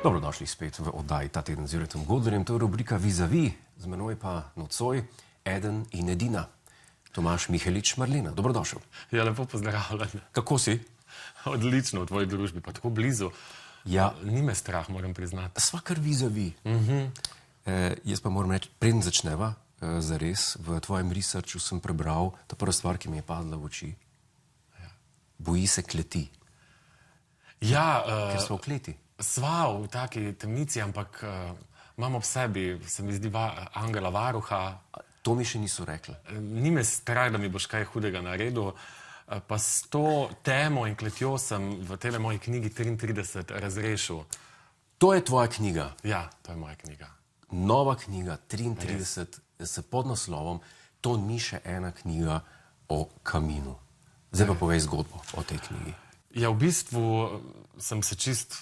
Dobrodošli spet v oddaji Ta teden z Juretom Godlerjem. To je rubrika Vis-a-vis, z menoj pa nocoj eden in edina. Tomaž Mihelič Marlena, dobrodošel. Ja, lepo pozdravljen. Kako si? Odlično v tvoji družbi, pa tako blizu. Ja. Ni me strah, moram priznati. Sva kar vis-a-vis. Jaz pa moram reči, preden začneva, zares, v tvojem researchu sem prebral, ta prva stvar, ki mi je padla v oči. Boji se kleti. Ja, Ker smo v kleti. sva v taki temnici, ampak imam ob sebi, se mi zdi, angela varuha. To mi še niso rekli. Ni me strah, da mi boš kaj hudega naredil. Pa s to temo in kletjo sem v tej moji knjigi 33 razrešil. To je tvoja knjiga. Ja, to je moja knjiga. Nova knjiga 33 s podnaslovom To ni še ena knjiga o kaminu. Zdaj pa povej zgodbo o tej knjigi. Ja, v bistvu sem se čist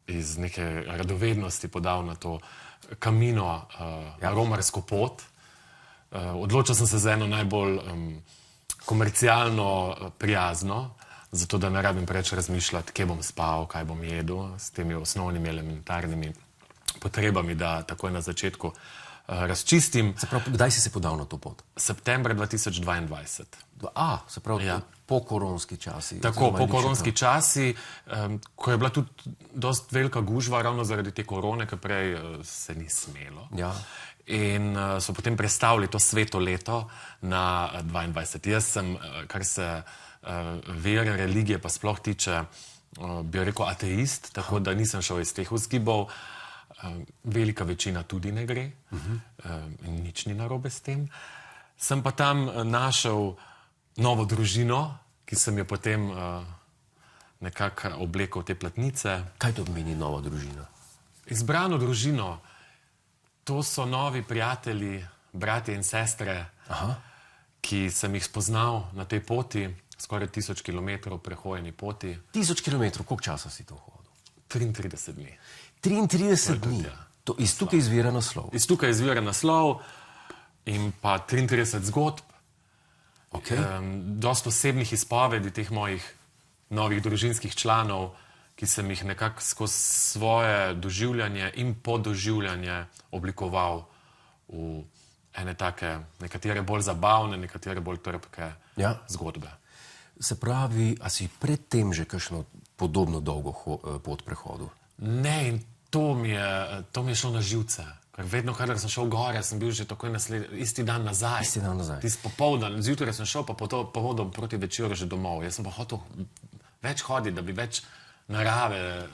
iz neke radovednosti podal na to kamino, romarsko pot. Odločil sem se za eno najbolj komercialno prijazno, zato da ne rabim preveč razmišljati, kje bom spal, kaj bom jedel, s temi osnovnimi elementarnimi potrebami, da takoj na začetku razčistim. Se pravi, kdaj si se podal na to pot? Septembra 2022. Se pravi, Ja. po koronski časi. Tako, po koronski časi, ko je bila tudi dost velika gužva, ravno zaradi te korone, ker prej se ni smelo. Ja. In so potem prestavili to sveto leto na 22. Jaz sem, kar se vere, religije pa sploh tiče, bi rekel ateist, tako da nisem šel iz teh vzgibov. Velika večina tudi ne gre, in nič ni narobe s tem. Sem pa tam našel novo družino, ki sem jo potem nekako oblekel te platnice. Kaj to pomeni nova družina? Izbrano družino, to so novi prijatelji, bratje in sestre, ki sem jih spoznal na tej poti, skoraj 1000 kilometrov prehojeni poti. 1000 kilometrov, koliko časa si to hodil? 33 dni. 33 dni. ja. To iz tukaj izvira naslov. Iz tukaj izvira naslov in pa 33 zgodb, Okay. dost osebnih izpovedi teh mojih novih družinskih članov, ki sem jih nekako skozi svoje doživljanje in podoživljanje oblikoval v ene take, nekatere bolj zabavne, nekatere bolj trpke zgodbe. Se pravi, a si predtem že kakšno podobno dolgo pot prehodil? Ne, in to mi je šlo na živce. Ker vedno, kadar sem šel gore, sem bil že takoj isti dan nazaj. Isti dan nazaj. Tisti popoldan, zjutraj sem šel, pa pohodil proti večeru že domov. Jaz sem pa hotel več hoditi, da bi več narave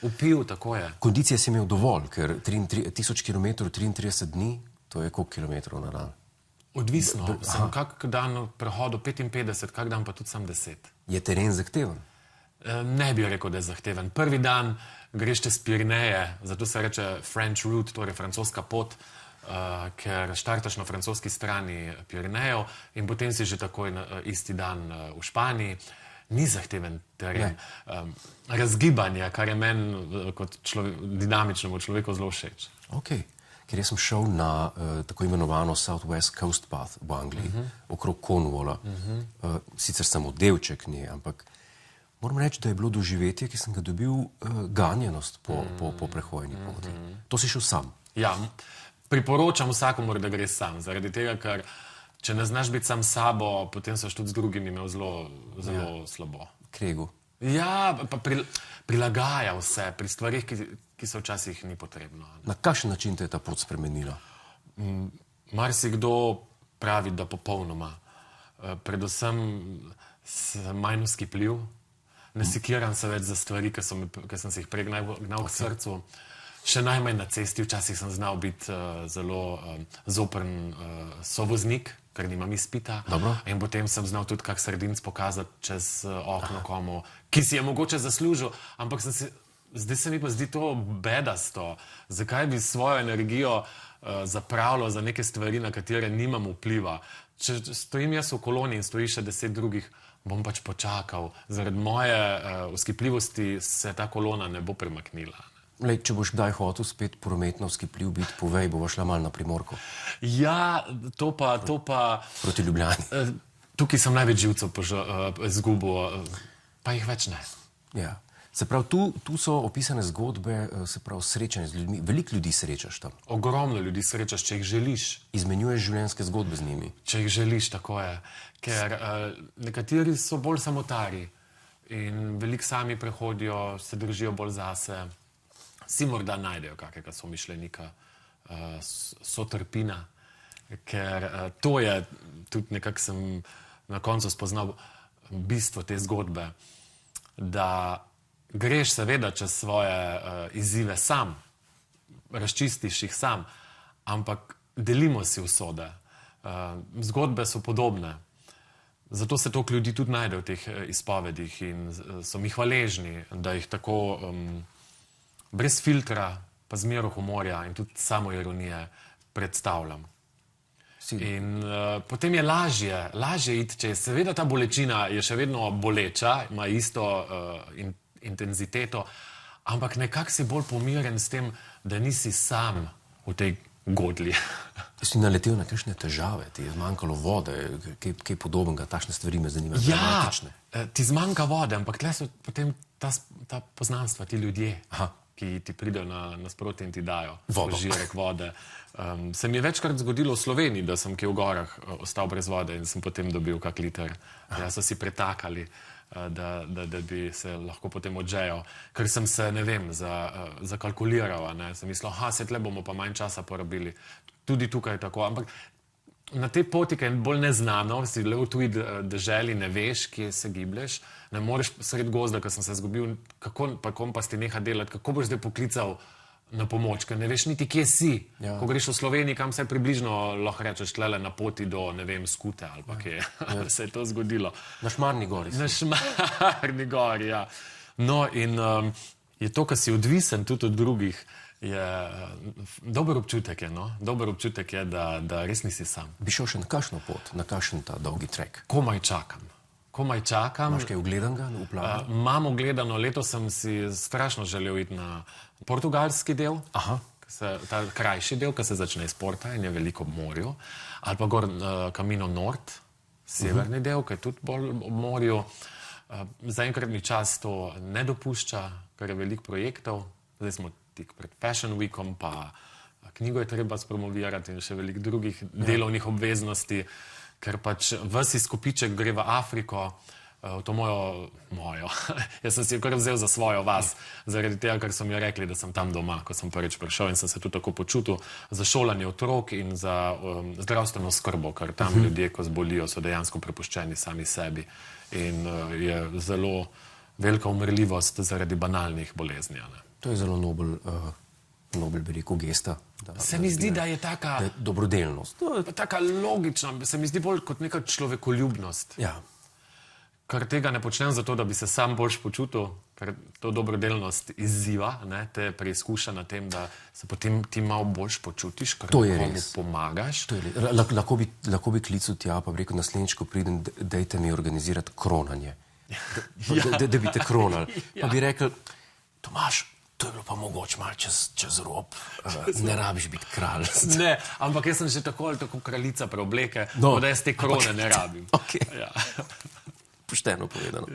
upil, tako je. Kondicije si imel dovolj, ker 1000 kilometrov, 33 dni, to je koliko kilometrov na dan? Odvisno. Sem kak dan prehodil 55, kak dan pa tudi sam 10. Je teren zahteven? Ne bi rekel, da je zahteven. Prvi dan greš čez Pirineje, zato se reče French route, torej francoska pot, ker štartaš na francoski strani Pirinejev in potem si že takoj isti dan v Španiji. Ni zahteven teren. Razgibanje, kar je meni kot dinamičnemu človeku zelo všeč. Ok, ker jaz sem šel na tako imenovano Southwest Coast Path v Angliji, okrog Cornwalla. Sicer samo delček nje, ampak moram reči, da je bilo doživetje, ki sem ga dobil, ganjenost po prehojeni poti. To si šel sam? Ja, priporočam vsakomur, da gre sam, zaradi tega, ker če ne znaš biti sam s sabo, potem soš tudi z drugimi imel zelo slabo. Kregu? Ja, pa prilagaja vse pri stvarih, ki se včasih ni potrebno. Na kakšen način te je ta pot spremenila? Marsikdo pravi, da popolnoma. Predvsem sem manj vzkipljiv, ne sekiram se več za stvari, ki sem se jih prej gnal k srcu. Še najmanj na cesti, včasih sem znal biti zelo zoprn sovoznik, ker nimam izpita. Dobro. In potem sem znal tudi kak sredinc pokazati čez okno komu, ki si je mogoče zaslužil, ampak zdaj se mi pa zdi to bedasto. Zakaj bi svojo energijo zapravljal za neke stvari, na katere nimam vpliva? Če stojim jaz v koloni in stoji še 10 drugih, bom pač počakal. Zaradi moje vzkipljivosti se ta kolona ne bo premaknila. Lej, če boš kdaj hotel spet prometno vzkipljiv biti, povej, bova šla malo na Primorko. Ja, to pa... Proti Ljubljani. Tukaj sem največ živcev izgubil, pa jih več ne. Ja. Se pravi, tu so opisane zgodbe, se pravi, srečanje z ljudmi. Veliko ljudi srečaš tam. Ogromno ljudi srečaš, če jih želiš. Izmenjuješ življenjske zgodbe z njimi. Če jih želiš, tako je. Ker nekateri so bolj samotari in veliko sami prehodijo, se držijo bolj zase. Vsi morda najdejo kakega somišljenika, sotrpina. Ker to je tudi nekako sem na koncu spoznal bistvo te zgodbe, da greš seveda čez svoje izzive sam, razčistiš jih sam, ampak delimo si usode. Zgodbe so podobne. Zato se toliko ljudi tudi najde v teh izpovedih in so mi hvaležni, da jih tako brez filtra, pa z mero humorja in tudi samo ironije predstavljam. In potem je lažje iti, če je seveda ta bolečina je še vedno boleča, ima isto intenziteto, ampak nekako si bolj pomiren s tem, da nisi sam v tej godlji. Si naletel na kakšne težave, ti je zmanjkalo vode, kaj podobnega, takšne stvari me zanimajo. Ja, ti zmanjka vode, ampak tle so potem ta poznanstva, ti ljudje, ki ti pridejo nasproti in ti dajo požirek vode. Se mi je večkrat zgodilo v Sloveniji, da sem kje v gorah ostal brez vode in sem potem dobil kak liter. Ja, so si pretakali, da bi se lahko potem odžejal. Ker sem se, ne vem, zakalkuliral, sem mislil, se tle bomo pa manj časa porabili. Tudi tukaj je tako, ampak na tej poti, ki je bolj neznano, si le v tuji deželi, ne veš, kje se giblješ, ne moreš sred gozda, ko sem se zgubil, kako pa kompas ti neha delati, kako boš zdaj poklical na pomoč, ker ne veš niti, kje si. Ja. Ko greš v Sloveniji, kam se približno lahko rečeš tlele na poti do, ne vem, Skute ali pa kje. Ja. Se je to zgodilo. Na Šmarni gori. Na Šmarni gori, ja. No in je to, kar si odvisen tudi od drugih, je dober občutek, no? Dober občutek je, da res nisi sam. Bi šel še na kakšno pot, na kakšen ta dolgi trek? Komaj čakam. Imaš kaj ogledanega v planu? Imam ogledano, letos sem si strašno želel iti na portugalski del, ta krajši del, ki se začne iz Porta in je veliko ob morju, ali pa gor Camino Nord, severni del, ki je tudi bolj ob morju. Zaenkrat mi čas to ne dopušča, ker je veliko projektov. Zdaj smo tik pred Fashion Weekom, pa knjigo je treba spromovirati in še veliko drugih delovnih obveznosti, ker pač ves izkupiček gre v Afriko, v to mojo. Jaz sem si jo kar vzel za svojo vas, zaradi tega, ker so mi rekli, da sem tam doma, ko sem prvič prišel in sem se tudi tako počutil za šolanje otrok in za zdravstveno skrbo, ker tam ljudje, ko zbolijo, so dejansko prepuščeni sami sebi in je zelo velika umrljivost zaradi banalnih bolezni. To je zelo nobel, bi rekel, gesta. Se mi zdi, da je taka dobrodelnost. Taka logična, se mi zdi bolj kot neka človekoljubnost. Ja. Ker tega ne počnem zato, da bi se sam boljš počutil, ker to dobrodelnost izziva, te preizkuša na tem, da se potem ti malo boljš počutiš, ker nekomu pomagaš. Lahko bi klical tja, pa bi rekel, naslednjič, ko pridem, dajte mi organizirati kronanje. Da bi te kronali. Pa bi rekel, Tomaž, to je bilo pa mogoče malo čez rob, ne rabiš biti kralj. Ne, ampak jaz sem že tako ali tako kraljica preobleke, da jaz te krone ne rabim. Pošteno povedano.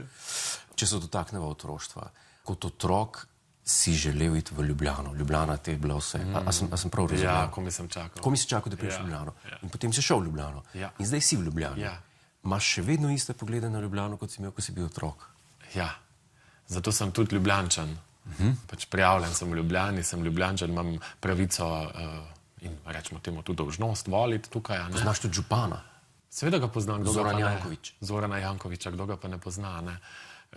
Če se dotakneva otroštva, kot otrok si želel iti v Ljubljano. Ljubljana te je bila vse. A sem prav razumel? Ja, ko mi sem čakal. Ko mi si čakal, da priješ v Ljubljano. In potem si šel v Ljubljano. In zdaj si v Ljubljani. Imaš še vedno iste poglede na Ljubljano, kot si imel, ko si bil otrok? Ja, zato sem tudi Ljubljančan. Pač prijavljen sem v Ljubljani, sem Ljubljančan, imam pravico in rečemo temu tudi dolžnost voliti tukaj. Poznaš tudi župana? Seveda ga poznam. Zoran Janković. Zorana Jankovića, kdo ga pa ne pozna.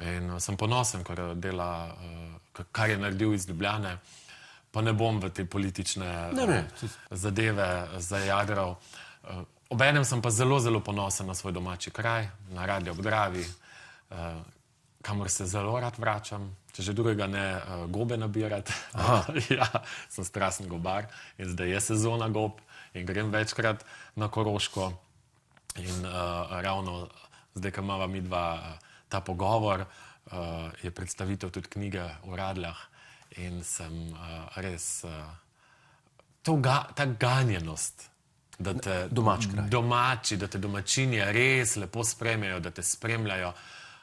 In sem ponosen, ker dela, kar je naredil iz Ljubljane, pa ne bom v te politične zadeve zajadral. Obenem sem pa zelo, zelo ponosen na svoj domači kraj, na Radio ob Dravi, kamor se zelo rad vračam, če že drugega ne gobe nabirati. Ja, sem strasten gobar in zdaj je sezona gob in grem večkrat na Koroško. In ravno zdaj, ko imava mi dva ta pogovor, je predstavitev tudi knjige v Radljah in sem res ta ganjenost, da te domači, da te domačini res lepo spremljajo, da te spremljajo,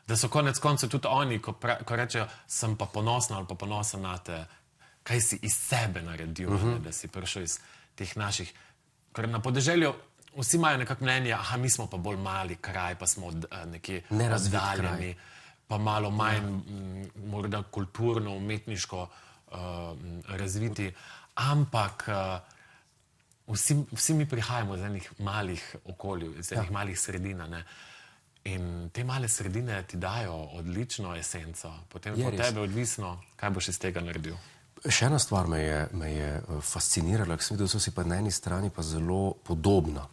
Da so konec koncev tudi oni, ko rečejo, sem pa ponosna ali pa ponosen na te, kaj si iz sebe naredil, da si prišel iz teh naših. Ker na podeželju vsi imajo nekako mnenje, aha, mi smo pa bolj mali kraj, pa smo nekje razdaljeni, pa malo manj morda kulturno, umetniško razviti. Ampak vsi mi prihajamo iz enih malih okolij, iz enih malih sredin, ne. In te male sredine ti dajo odlično esenco, potem pa od tebe odvisno, kaj boš iz tega naredil. Še ena stvar me je fascinirala, ker sem videl, da so si pa na eni strani pa zelo podobna.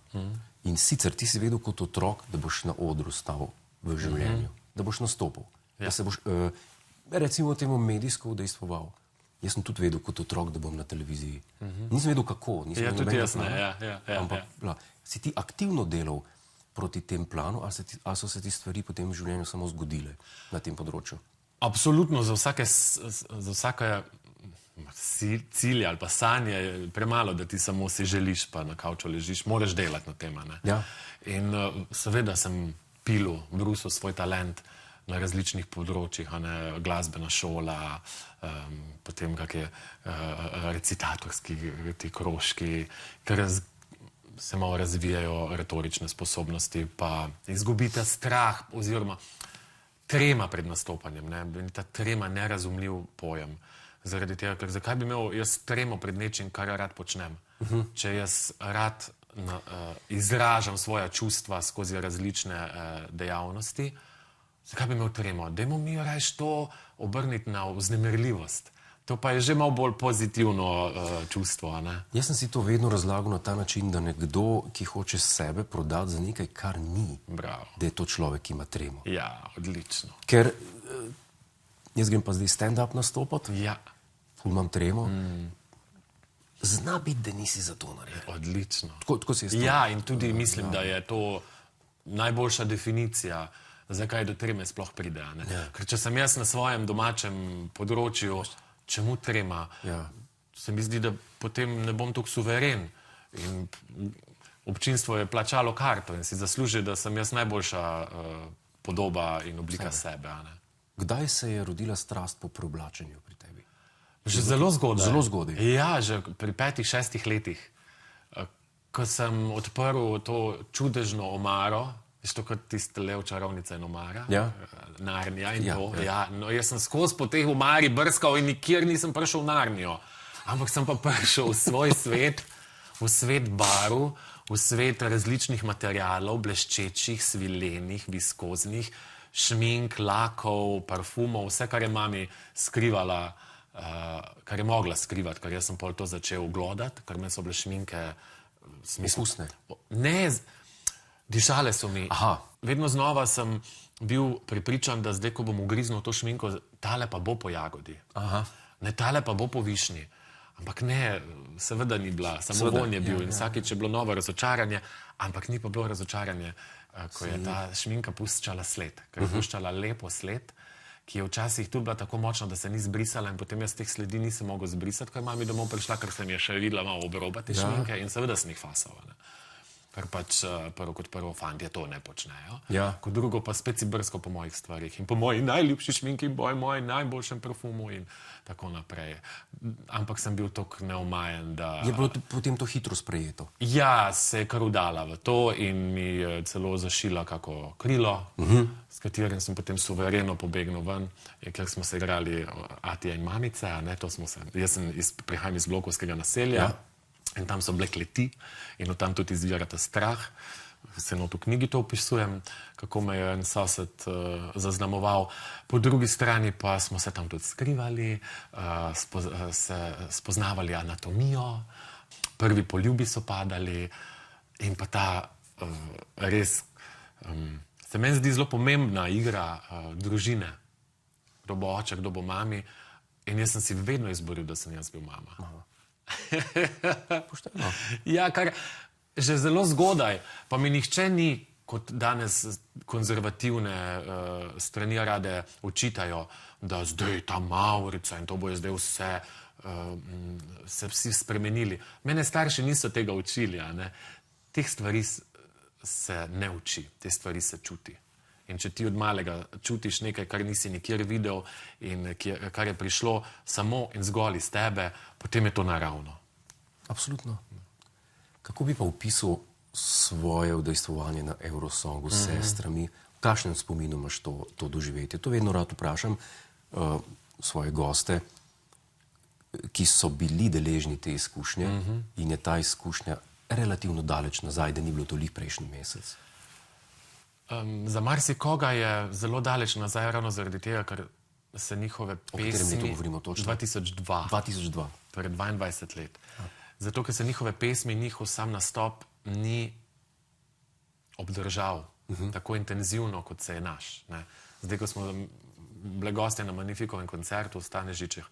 In sicer ti si vedel kot otrok, da boš na odru stal v življenju, da boš nastopil, da se boš, recimo temu medijsko udejstvoval. Jaz sem tudi vedel kot otrok, da bom na televiziji. Nisem vedel kako, nisem vedel tudi jaz ne, ampak si ti aktivno delal proti tem planu, ali so se ti stvari potem v življenju samo zgodile na tem področju? Absolutno, za vsake cilje ali pa sanje je premalo, da ti samo si želiš, pa na kavču ležiš, moraš delati na tem. Ja. In seveda sem pilil, brusil svoj talent na različnih področjih, glasbena šola, potem kakšne recitatorski ti krožki, ker se malo razvijajo retorične sposobnosti, pa izgubite strah oziroma trema pred nastopanjem. In ta trema je nerazumljiv pojem. Zaradi tega, ker zakaj bi imel jaz tremo pred nečim, kar rad počnem? Če jaz rad izražam svoja čustva skozi različne dejavnosti, zakaj bi imel tremo? Dajmo mi rajš to obrniti na vznemirljivost. To pa je že malo bolj pozitivno čustvo, ne? Jaz sem si to vedno razlagal na ta način, da nekdo, ki hoče sebe prodati za nekaj, kar ni, Bravo. Da je to človek, ki ima tremo. Ja, odlično. Ker jaz grem pa zdaj stand-up nastopati, Ja, ful imam tremo, zna biti, da nisi za to naredil. odlično. Tako si jaz to... Ja, in tudi mislim, da je to najboljša definicija, zakaj do treme sploh pride. Ker če sem jaz na svojem domačem področju, čemu trema, se mi zdi, da potem ne bom tako suveren. In občinstvo je plačalo karto in si zasluži, da sem jaz najboljša podoba in oblika sebe. Kdaj se je rodila strast po preoblačenju pri tebi? Že zelo zgodaj. Zelo zgodaj. Ja, že pri 5-6 letih, ko sem odprl to čudežno omaro, isto kot tiste lev čarovnica in omara, Narnija in to. Ja. No, jaz sem skozi po teh omari brskal in nikjer nisem prišel v Narnijo. Ampak sem pa prišel v svoj svet, v svet barv, v svet različnih materialov, bleščečih, svilenih, viskoznih, šmink, lakov, parfumov, vse, kar je mami skrivala, kar je mogla skrivati, ker jaz sem pol to začel glodati, ker meni so bile šminke... Izpustne? Ne, dišale so mi. Aha. Vedno znova sem bil prepričan, da zdaj, ko bom ugriznil to šminko, tale pa bo po jagodi. Aha. Ne, tale pa bo po višnji. Ampak ne, seveda ni bila, samo vonj je bil in vsakič je bilo novo razočaranje, ampak ni pa bilo razočaranje, ko je ta šminka puščala sled, ker je puščala lepo sled, ki je včasih tudi bila tako močna, da se ni zbrisala in potem jaz teh sledi nisem mogel zbrisati, ko je mami domov prišla, ker se mi je še videla malo obroba te šminke in seveda sem jih fasal. Ker pač prvo kot prvo fantje to ne počnejo. Ja. Kot drugo pa spet si brskal po mojih stvarih in po moji najljubši šminki in po mojem najboljšem parfumu in tako naprej. Ampak sem bil tako neumajen, da... Je bilo potem to hitro sprejeto? Ja, se je kar udala v to in mi je celo zašila kako krilo, s katerim sem potem suvereno pobegnil ven, ker smo se igrali Atija in mamice, jaz prihajam iz blokovskega naselja. In tam so bile kleti in od tam tudi izvira ta strah. Se v knjigi to opisujem, kako me je en sosed zaznamoval. Po drugi strani pa smo se tam tudi skrivali, spoznavali anatomijo, prvi poljubi so padali in pa ta res, se meni zdi zelo pomembna igra družine. Kdo bo oče, kdo bo mami. In jaz sem si vedno izboril, da sem jaz bil mama. Pošteno. Ja, kar že zelo zgodaj, pa mi nihče ni, kot danes konzervativne strani rade očitajo, da zdaj ta Maurica in to bojo zdaj vse se vsi spremenili. Mene starši niso tega učili, Teh stvari se ne uči, te stvari se čuti. In če ti od malega čutiš nekaj, kar nisi nikjer videl in kar je prišlo samo in zgolj iz tebe, potem je to naravno. Absolutno. Kako bi pa opisal svoje udejstvovanje na Eurosongu s sestrami? V kakšnem spominu imaš to doživetje? To vedno rad vprašam svoje goste, ki so bili deležni te izkušnje in je ta izkušnja relativno daleč nazaj, da ni bilo toliko prejšnji mesec. Za marsikoga je zelo daleč nazaj, ravno zaradi tega, ker se njihove pesmi... O katerem letu govorimo točno? 2002. 2002. Torej 22 let. Zato, ker se njihove pesmi, njihov sam nastop ni obdržal tako intenzivno, kot se je naš. Ne. Zdaj, ko smo bili gostje na Magnifikovem koncertu v Stanežičih,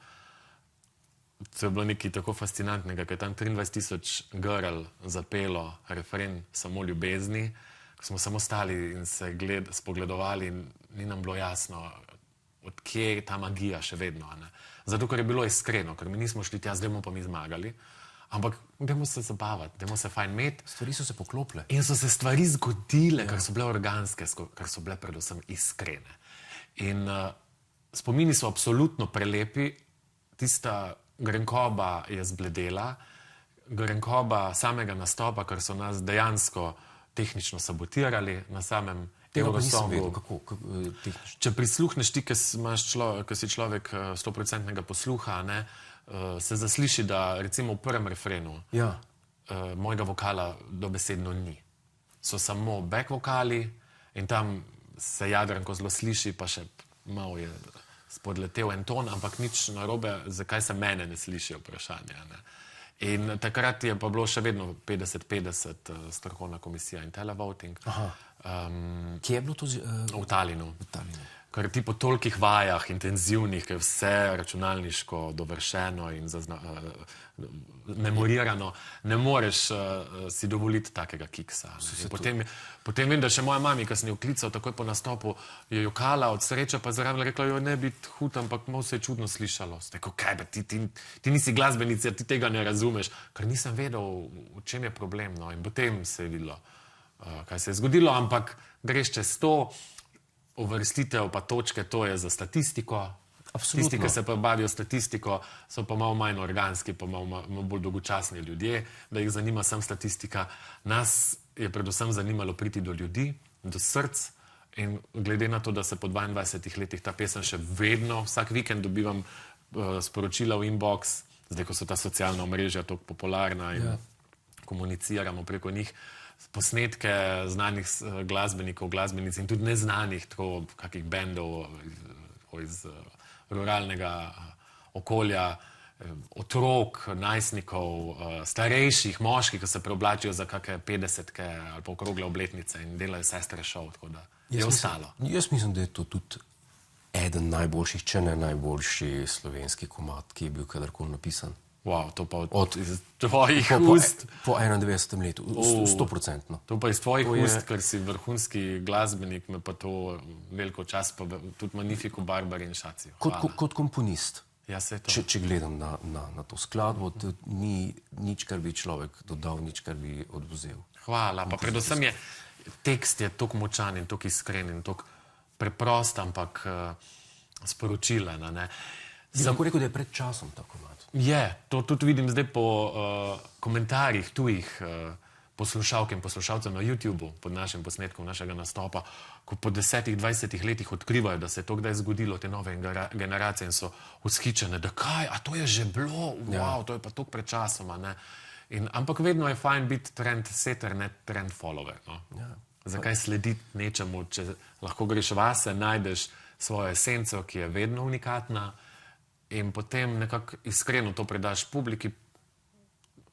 to je bilo nekaj tako fascinantnega, ker je tam 23,000 grl zapelo refren Samo ljubezni, ko smo samo stali in se spogledovali in ni nam bilo jasno, odkje je ta magija še vedno. Ne. Zato, ker je bilo iskreno, ker mi nismo šli tja, zdaj bomo pa mi zmagali, ampak dajmo se zabavati, dajmo se fajn imeti. Stvari so se poklopile. In so se stvari zgodile, ker so bile organske, ker so bile predvsem iskrene. In spomini so absolutno prelepi, tista grenkoba je zbledela, grenkoba samega nastopa, ker so nas dejansko tehnično sabotirali na samem Eurosongu. Kako tehnično? Če prisluhneš ti, ki si človek 100% posluha, ne, se zasliši, da recimo v prvem refrenu mojega vokala dobesedno ni. So samo back vokali in tam se Jadranko zelo sliši, pa še malo je spodletel en ton, ampak nič narobe, zakaj se mene ne slišijo vprašanja. Ne. In takrat je pa bilo še vedno 50-50 strokovna komisija in televoting. Kje je bilo to? V Talinu. Ker ti po tolikih vajah, intenzivnih, ker je vse računalniško dovršeno in memorirano, ne moreš si dovoliti takega kiksa. Potem vem, da še moja mami, ki sem jo klical takoj po nastopu, je jokala od sreče, pa zraven rekla, jo ne biti hud, ampak malo se je čudno slišalo. Rekel, kaj pa, ti nisi glasbenica, ti tega ne razumeš, ker nisem vedel, v čem je problem. No. In potem se je videlo, kaj se je zgodilo, ampak greš čez to, uvrstitev pa točke, to je za statistiko. Absolutno. Tisti, ki se pa bavijo statistiko, so pa malo manj organski, pa malo bolj dolgočasni ljudje, da jih zanima sam statistika. Nas je predvsem zanimalo priti do ljudi, do src in glede na to, da se po 22 letih ta pesem še vedno, vsak vikend dobivam sporočila v inbox, zdaj, ko so ta socialna omrežja tako popularna in komuniciramo preko njih, posnetke znanih glasbenikov, glasbenic in tudi neznanih, tako kakih bendov iz ruralnega okolja, otrok, najstnikov, starejših, moških, ki se preoblačijo za kakšne 50-ke ali pa okrogle obletnice in delajo sestre šov, tako da je ostalo. Jaz mislim, da je to tudi eden najboljših, če ne najboljši slovenski komad, ki je bil kadarkoli napisan. Wow, to pa od tvojih ust. Po 91. letu, 100%. To pa iz tvojih ust, ker si vrhunski glasbenik, me pa to veliko čas, pa tudi Magnifico, Barbari in Šacijo. Kot komponist, ja, se je to. Če gledam na to skladbo, ni nič, kar bi človek dodal, nič, kar bi odvzel. Hvala, pa predvsem je, tekst je toliko močan in toliko iskren in toliko preprost, ampak sporočilen, ne. Bi lahko rekel, da je pred časom ta komad. Je, to tudi vidim zdaj po komentarjih tujih poslušalk in poslušalcev na YouTubeu pod našim posnetkom našega nastopa, ko po 10-20 letih odkrivajo, da se je to kdaj zgodilo, te nove generacije in so vzhičene, da kaj, a to je že bilo, wow, to je pa toliko pred časoma, ne. Ampak vedno je fajn biti trendsetter, ne trend follower, no. Zakaj slediti nečemu, če lahko greš vase, najdeš svojo esenco, ki je vedno unikatna, in potem nekako iskreno to predaš publiki.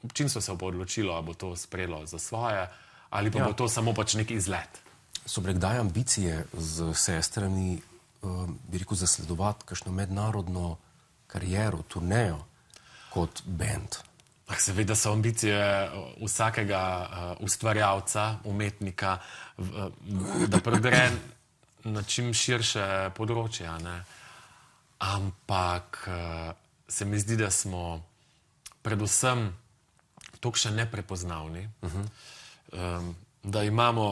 Občinstvo se bo odločilo, ali bo to sprejelo za svoje, ali pa bo to samo pač nek izlet. So bile kdaj ambicije z sestrami, bi rekel, zasledovati kakšno mednarodno kariero, turnejo kot band? Seveda so ambicije vsakega ustvarjalca, umetnika, da prodre na čim širše področje, ne. Ampak se mi zdi, da smo predvsem toliko še neprepoznavni, da imamo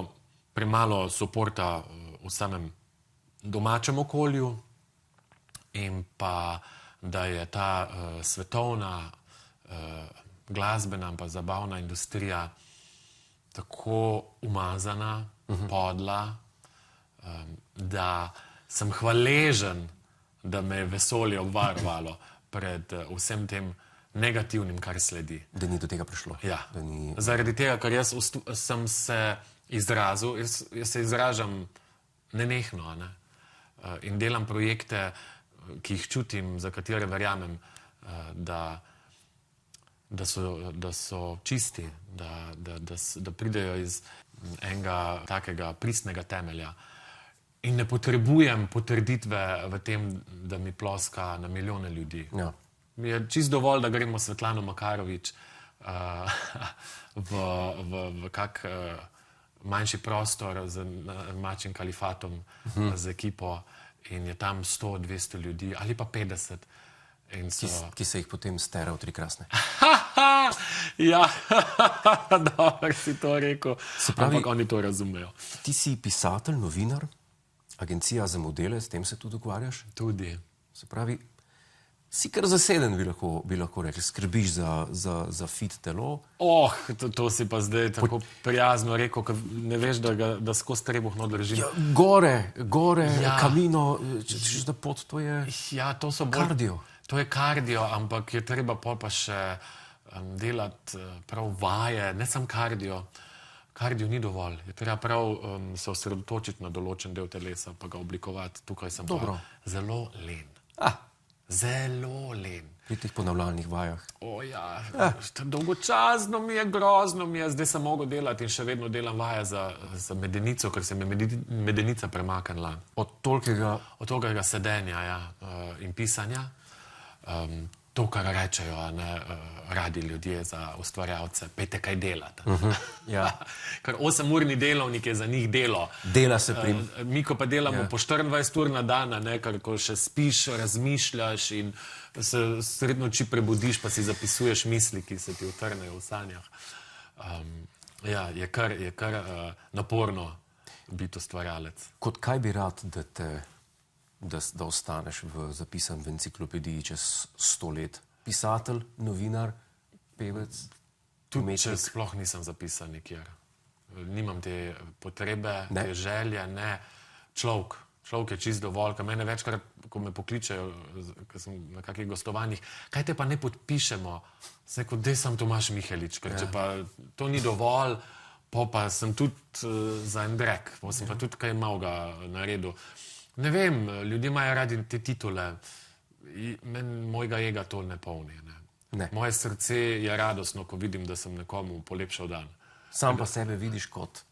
premalo suporta v samem domačem okolju in pa da je ta svetovna glasbena in pa zabavna industrija tako umazana, podla, da sem hvaležen, da me je vesolje obvarovalo pred vsem tem negativnim, kar sledi. Da ni do tega prišlo. Ja. Da ni... Zaradi tega, ker jaz sem se izrazil, jaz se izražam nenehno, ne? In delam projekte, ki jih čutim, za katere verjamem, da so čisti, da pridejo iz enega takega pristnega temelja. In ne potrebujem potrditve v tem, da mi ploska na milijone ljudi. Ja. Mi je čist dovolj, da gremo Svetlano Makarovič v kak manjši prostor z mačjim kalifatom, z ekipo in je tam 100-200 ljudi ali pa 50. Ki se jih potem stera v tri krasne. Ja, dobro si to rekel, pravi, ampak oni to razumejo. Ti si pisatelj, novinar, agencija za modele, s tem se tudi ukvarjaš? Tudi. Se pravi, si kar zaseden, bi lahko rekli, skrbiš za fit telo. To si pa zdaj tako prijazno rekel, ker ne veš, da skozi trebuh držim. Ja, gore, ja. Kamino, češ da pot, to je to so kardio. To je kardio, ampak je treba pa še delati prav vaje, ne samo kardio. Kardio ni dovolj, je treba prav se osredotočiti na določen del telesa, pa ga oblikovati. Tukaj sem pa zelo len. Zelo len. Pri teh ponavljalnih vajah. Dolgočasno mi je, grozno mi je, zdaj sem mogel delati in še vedno delam vaje za medenico, ker se mi je medenica premaknila. Od tolikega sedenja in pisanja. To, kar rečejo radi ljudje za ustvarjalce, pejte kaj delati. Ja. Ker 8-urni delovnik je za njih delo. Dela se mi, ko pa delamo po 24 ur na dan, ker ko še spiš, razmišljaš in se srednjo noči prebudiš, pa si zapisuješ misli, ki se ti utrnejo v sanjah. Je kar naporno biti ustvarjalec. Kot kaj bi rad, da ostaneš zapisan v enciklopediji čez 100 let? Pisatelj, novinar, pevec, tudi če sploh nisem zapisan nikjer. Nimam te potrebe, te želje, ne. Človek je čist dovolj, ker mene večkrat, ko me pokličejo, ker sem na kakih gostovanjih, kaj te pa ne podpišemo? Sem rekel, dej sem Tomaž Mihelič, ker če pa to ni dovolj, pa sem tudi za en drek, sem pa tudi kaj malega naredil. Ne vem, ljudje imajo radi te titule, mojega ega to ne polni. Ne. Moje srce je radostno, ko vidim, da sem nekomu polepšal dan. Sam pa sebe vidiš kot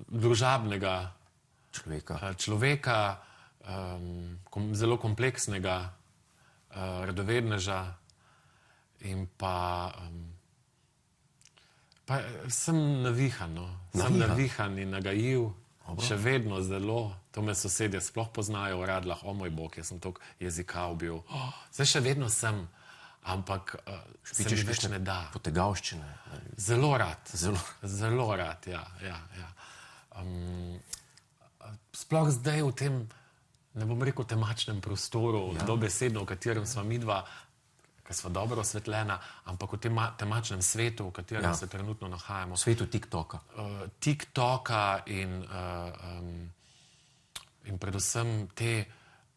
družabnega človeka, zelo kompleksnega, radovedneža in pa sem navihan, sem navihan in nagajiv. Še vedno zelo, to me sosedje sploh poznajo v Radlah, moj bog, jaz sem toliko jezikal bil. Zdaj še vedno sem, ampak se mi več ne da. Potegavščine. Zelo rad, zelo rad, ja. Sploh zdaj v tem, ne bom rekel temačnem prostoru, dobesedno, v katerem sva midva, ker sva dobro osvetljena, ampak v tem temačnem svetu, v katerem se trenutno nahajamo. Svetu TikToka. TikToka in predvsem te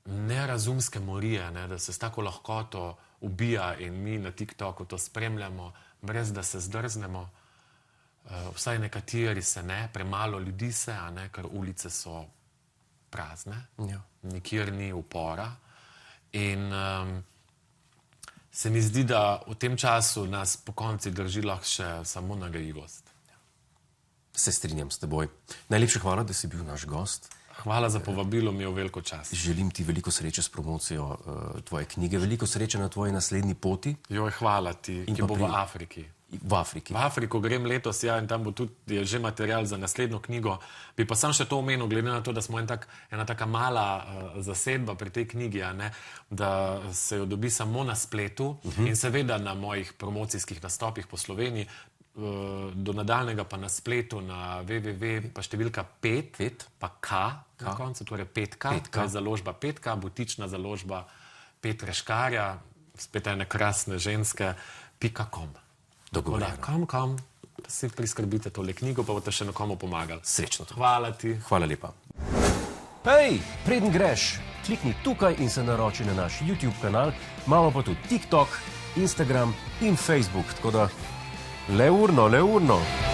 nerazumske morije, da se s tako lahkoto ubija in mi na TikToku to spremljamo, brez da se zdrznemo. Vsaj nekateri se ne, premalo ljudi se, ker ulice so prazne, nikjer ni upora in se mi zdi, da v tem času nas po konci drži lahko še samo nagajivost. Se strinjam s teboj. Najlepša hvala, da si bil naš gost. Hvala za povabilo, mi je v veliko čast. Želim ti veliko sreče s promocijo tvoje knjige, veliko sreče na tvoji naslednji poti. Hvala ti, ki bo v Afriki. V Afriki. V Afriko grem letos, in tam bo tudi že material za naslednjo knjigo. Bi pa sam še to omenil, glede na to, da smo ena taka mala zasedba pri tej knjigi, da se jo dobi samo na spletu in seveda na mojih promocijskih nastopih po Sloveniji. do nadaljnega pa na spletu na www, pa številka 5, pa K na koncu, torej 5K, to je založba 5K, butična založba Petre Škarja, spet ene krasne ženske, .com. Dogovorjeno. Kom, da si priskrbite tole knjigo, pa boste še nekomu pomagali. Srečno to. Hvala ti. Hvala lepa. Hej, preden greš, klikni tukaj in se naroči na naš YouTube kanal, imamo pa tudi TikTok, Instagram in Facebook, tako da le urno.